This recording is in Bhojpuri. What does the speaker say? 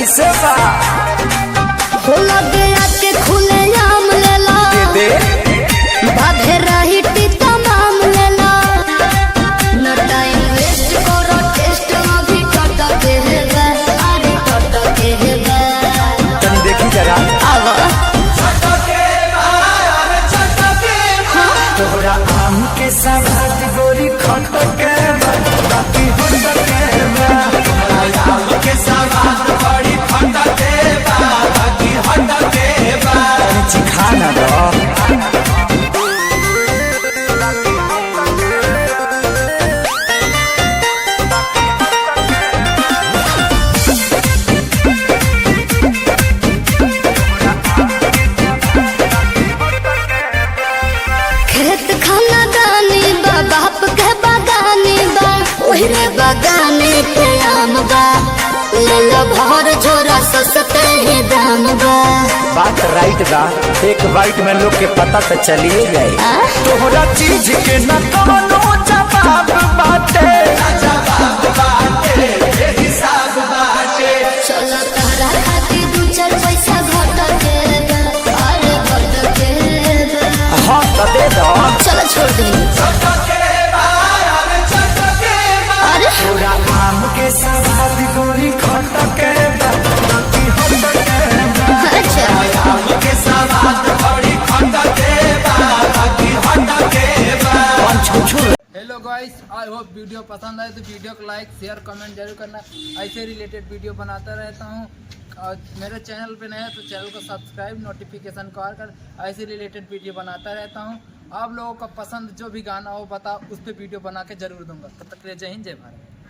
कैसे बा हो लगे आके खुले आम लेला दे बाधे रही टीका माम लेला न टाइम वेस्ट करो टेस्ट अभी टटके है बे अरे टटके है बे तुम देखी जरा आवा तोरा आम के साथ गोरी खट के बाकी होट के तोरा आम के साथ बड़ी खट के बाकी होट के चिखा ना दो खेत खाना गानी बा बाप के बागानी बा ओहरे बागाने के आम बा ले लो भर झोरा सस्ते ही दाम बा बात राइट बा एक बाइट में लोग के पता तो चलिए जाए तोहरा चीज के न कोनो जवाब बाटे हिसाब बाटे चलो तहरा खाती दू चार पैसा घट के बा, अरे घट के बा। हाँ तो दे दो चलो छोड़ दी अरे तोरा आम के साथ गोरी खट के बाकी होट के अच्छा आम के साथ बड़ी खट के बाकी होट के कौन छुछू hello guys, I hope video पसंद आए तो वीडियो को लाइक शेयर कमेंट जरूर करना। ऐसे रिलेटेड वीडियो बनाता रहता हूँ और मेरे चैनल पे नए हैं तो चैनल को सब्सक्राइब नोटिफिकेशन को ऑन कर ऐसे रिलेटेड वीडियो बनाता रहता हूँ। आप लोगों का पसंद जो भी गाना हो बता उस पर वीडियो बना के जरूर दूंगा। तब तक के लिए जय हिंद जय भारत।